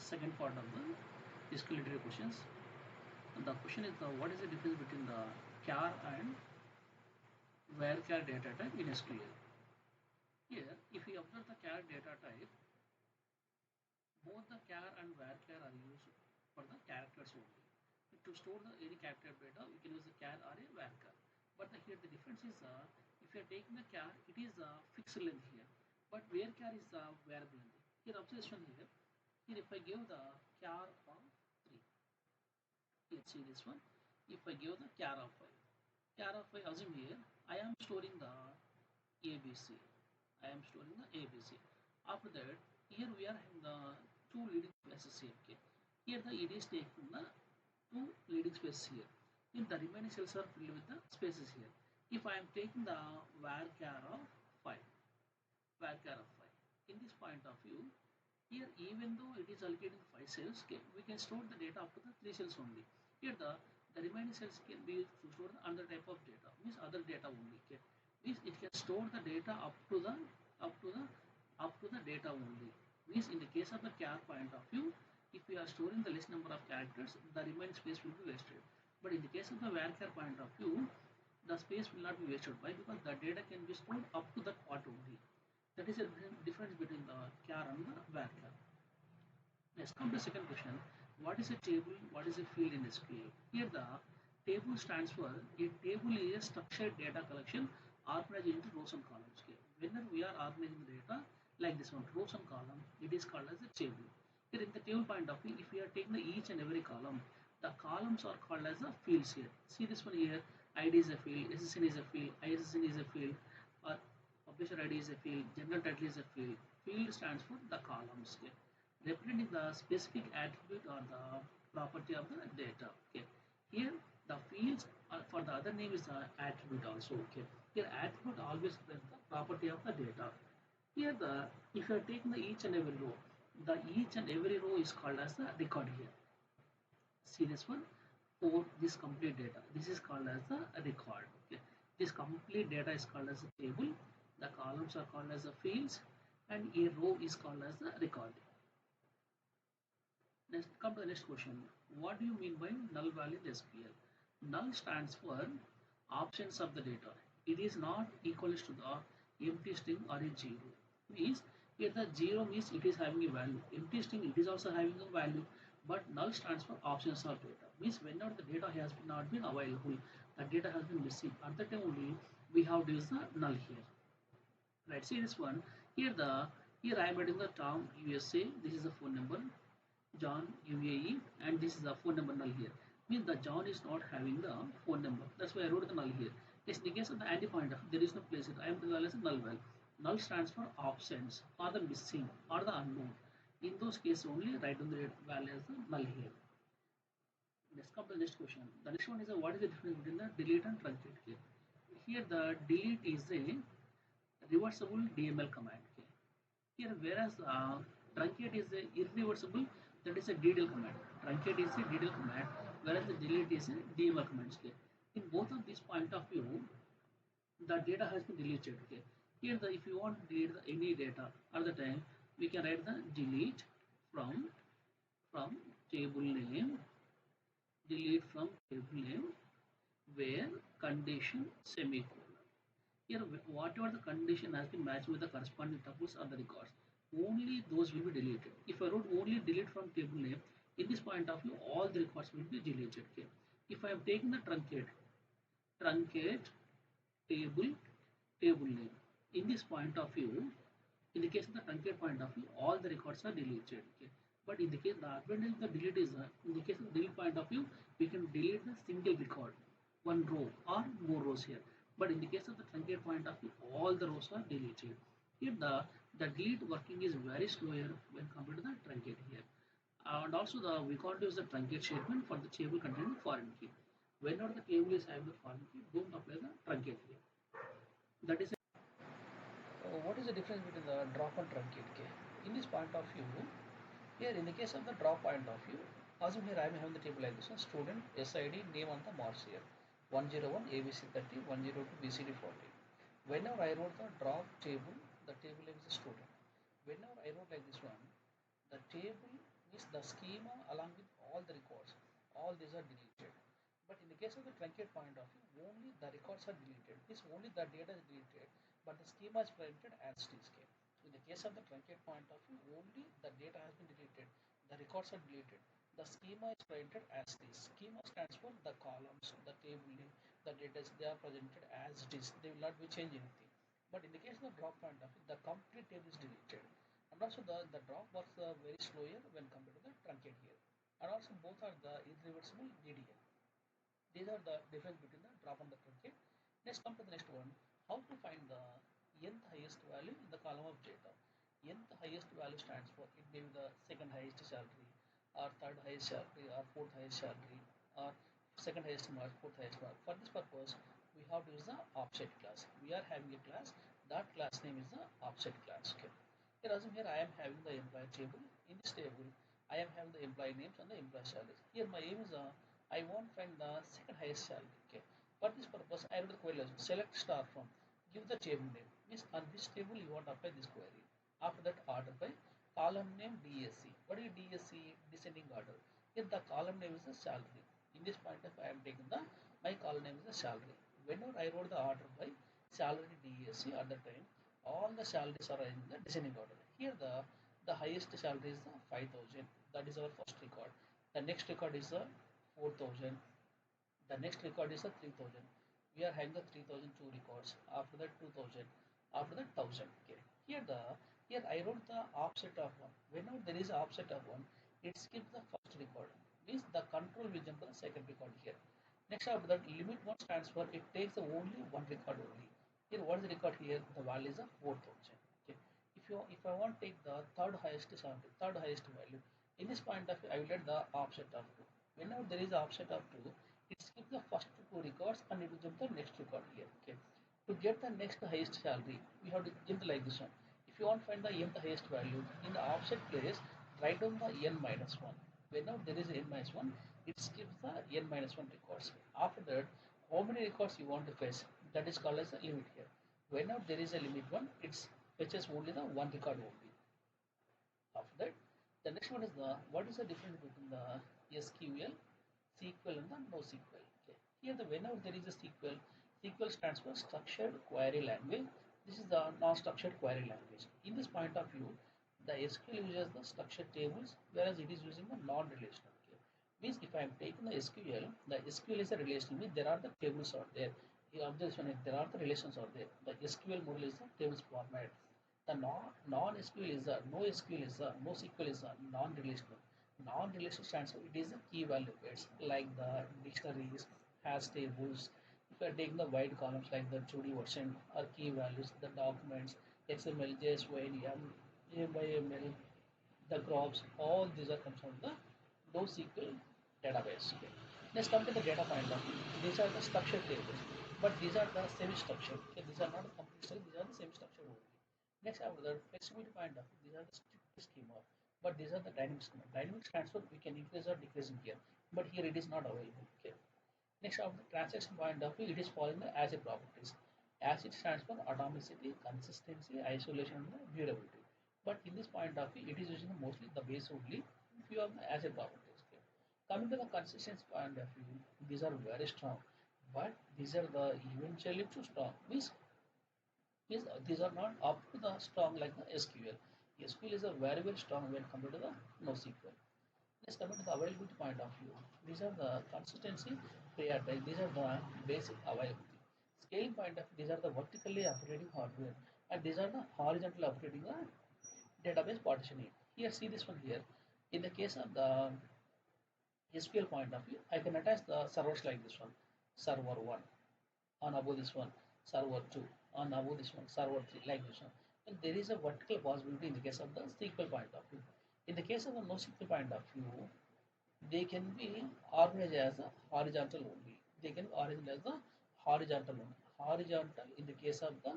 second part of the discriminatory questions. The question is what is the difference between the char and varchar data type in SQL? Here, if we observe the char data type, both the char and varchar are used for the characters only. To store any character data, we can use a char or a varchar. But here the difference is if you are taking the char, it is a fixed length here. But varchar is a variable length. Here observation here. Here if I give the char of 3, let's see this one. If I give the char of 5, char of 5, assume here I am storing the ABC. I am storing the ABC. After that, here we are having the two leading spaces here. Okay. Here the it is taking the two leading spaces here. In the remaining cells are filled with the spaces here. If I am taking the varchar of 5, varchar of 5, in this point of view, here even though it is allocating 5 cells, okay, we can store the data up to the 3 cells only. Here the remaining cells can be stored another type of data, means other data only. Okay. Means it can store the data up to the data only. Means in the case of the char point of view, if we are storing the less number of characters, the remaining space will be wasted. But in the case of the varchar point of view, the space will not be wasted. Why? Because the data can be stored up to that part only. That is a difference between the char and the varchar. Let's come to the second question. What is a table? What is a field in SQL? Here the table stands for a table is a structured data collection organized into rows and columns. Okay. Whenever we are organizing the data like this one, rows and columns, it is called as a table. Here in the table point of view, if we are taking each and every column, the columns are called as the fields here. See this one here, ID is a field, SSN is a field, ISSN is a field, or publisher ID is a field, general title is a field. Field stands for the columns here, representing the specific attribute or the property of the data. Okay. Here the fields are, for the other name is the attribute also. Okay. Here attribute always represents the property of the data. Here the if you are taking the each and every row, the each and every row is called as the record here. See this one for this complete data. This is called as the record. Okay. This complete data is called as a table. The columns are called as the fields, and a row is called as the record. Let's come to the next question. What do you mean by null value in SQL? Null stands for options of the data. It is not equal to the empty string or a zero. Means here the zero means it is having a value. Empty string it is also having a value. But null stands for options of data. Means whenever the data has not been available, the data has been missing. At that time only we have to use the null here. Right. See this one. Here I am writing the Tom USA. This is the phone number. John UAE, and this is the phone number null here. Means the John is not having the phone number. That's why I wrote the null here. Yes, in the case of the anti pointer, there is no place here. I am the as a null val. Null stands for absence or the missing or the unknown. In those cases only write down the value as the null here. Let's come to the next question. The next one is what is the difference between the delete and truncate here? Here the delete is a reversible DML command. Okay. Here, whereas truncate is a irreversible, that is a DDL command. Truncate is a DDL command, whereas the delete is a DML command. Okay. In both of these point of view, the data has been deleted. Okay. Here, if you want to delete any data at the time, we can write the delete from table name, delete from table name, where condition semicolon. Here, whatever the condition has been matched with the corresponding tuples or the records, only those will be deleted. If I wrote only delete from table name, in this point of view, all the records will be deleted. Okay. If I have taken the truncate table name, in this point of view, in the case of the truncate point of view, all the records are deleted. Okay. But in the case, the advantage of the delete is in the case of the delete point of view, we can delete the single record, one row or more rows here. But in the case of the truncate point of view, all the rows are deleted. Here the delete working is very slower when compared to the truncate here. And also we can't use the truncate statement for the table containing foreign key. Whenever the table is having the foreign key, don't apply the truncate here. That is what is the difference between the drop and truncate key? In this point of view, here in the case of the drop point of view, assume here I am having the table like this one, student, SID, name on the marks here, 101 ABC 30, 102 BCD 40. Whenever I wrote the drop table, the table name is the student. Whenever I wrote like this one, the table is means the schema along with all the records, all these are deleted. But in the case of the truncate point of view, only the records are deleted. Means only the data is deleted, but the schema is printed as it is. In the case of the truncate point of view, only the data has been deleted, the records are deleted. The schema is printed as it is. Schema stands for the columns, the table name, the data, they are presented as it is. They will not be changed anything. But in the case of the drop point of view, the complete table is deleted. And also the drop works very slower when compared to the truncate here. And also both are the irreversible DDL. These are the difference between the drop and the truncate. Next, come to the next one. How to find the nth highest value in the column of data. Nth highest value stands for it may be the second highest salary, or third highest salary, or fourth highest salary, or second highest mark, fourth highest mark. For this purpose, we have to use the offset class. We are having a class. That class name is the offset class. Okay. Here, assume here I am having the employee table. In this table, I am having the employee names and the employee salaries. Here, my aim is I want to find the second highest salary. Okay. For this purpose, I wrote the query as select star from. Give the table name. Means on which table you want to apply this query. After that, order by column name DSC. What is DSC? Descending order. Here the column name is the salary. In this point of I am taking the my column name is the salary. Whenever I wrote the order by salary DSC at the time, all the salaries are in the descending order. Here the highest salary is the 5,000. That is our first record. The next record is the 4,000. The next record is the 3,000. We are having the 3,002 records. After that 2,000. After that 1,000. Okay. Here I wrote the offset of one. Whenever there is offset of one, it skips the first record. Means the control will jump to the second record here. Next after that limit one stands for it takes the only one record only. Here what is the record here? The value is a 4,000. Okay. If I want to take the third highest value, in this point of view, I will get the offset of 2. Whenever there is offset of 2, it skips the first two records and it will jump the next record here. Okay. To get the next highest salary, we have to jump like this one. If you want to find the nth highest value, in the offset place, write down the n minus 1. Whenever there is n minus 1, it skips the n minus 1 records. After that, how many records you want to fetch? That is called as a limit here. Whenever there is a limit 1, it fetches only the one record only. After that, the next one is the what is the difference between the SQL, SQL and the NoSQL. Okay. Here the whenever there is a SQL, SQL stands for structured query language. This is the non-structured query language. In this point of view, the SQL uses the structured tables, whereas it is using the non-relational. Okay. Means if I am taking the SQL is a relational. Means there are the tables out there. You observe this one, there are the relations out there. The SQL model is the tables format. The non-SQL is a NoSQL is a NoSQL is a non-relational. Non-relational stands for it is a key value pairs like the dictionaries, hash tables. If you are taking the wide columns like the 2D version or key values, the documents, XML, JSON, ML, the crops, all these are comes from the NoSQL database. Okay. Let's come to the data point of view. These are the structured tables, but these are the semi-structured. Okay. These are not the complete structure, these are the semi-structured only. Next, after that, flexibility point of view, these are the strict schema, but these are the dynamic schema. Dynamic stands for we can increase or decrease in here, but here it is not available. Okay. Next, after the transaction point of view, it is following the ACID properties. ACID stands for atomicity, consistency, isolation, and durability. But in this point of view, it is using mostly the base only, few of the ACID properties. Okay. Coming to the consistency point of view, these are very strong, but these are the eventually too strong. Means these are not up to the strong like the SQL. SQL is a very strong when compared to the NoSQL. Let's come to the availability point of view. These are the consistency, prioritize. These are the basic availability. Scaling point of view, these are the vertically operating hardware, and these are the horizontal operating the database partitioning. Here, see this one here. In the case of the SQL point of view, I can attach the servers like this one, server 1, on above this one, server 2, on above this one, server 3, like this one. And there is a vertical possibility in the case of the SQL point of view. In the case of the NoSQL point of view, they can be organized as a horizontal only. They can be organized as the horizontal only. Horizontal in the case of the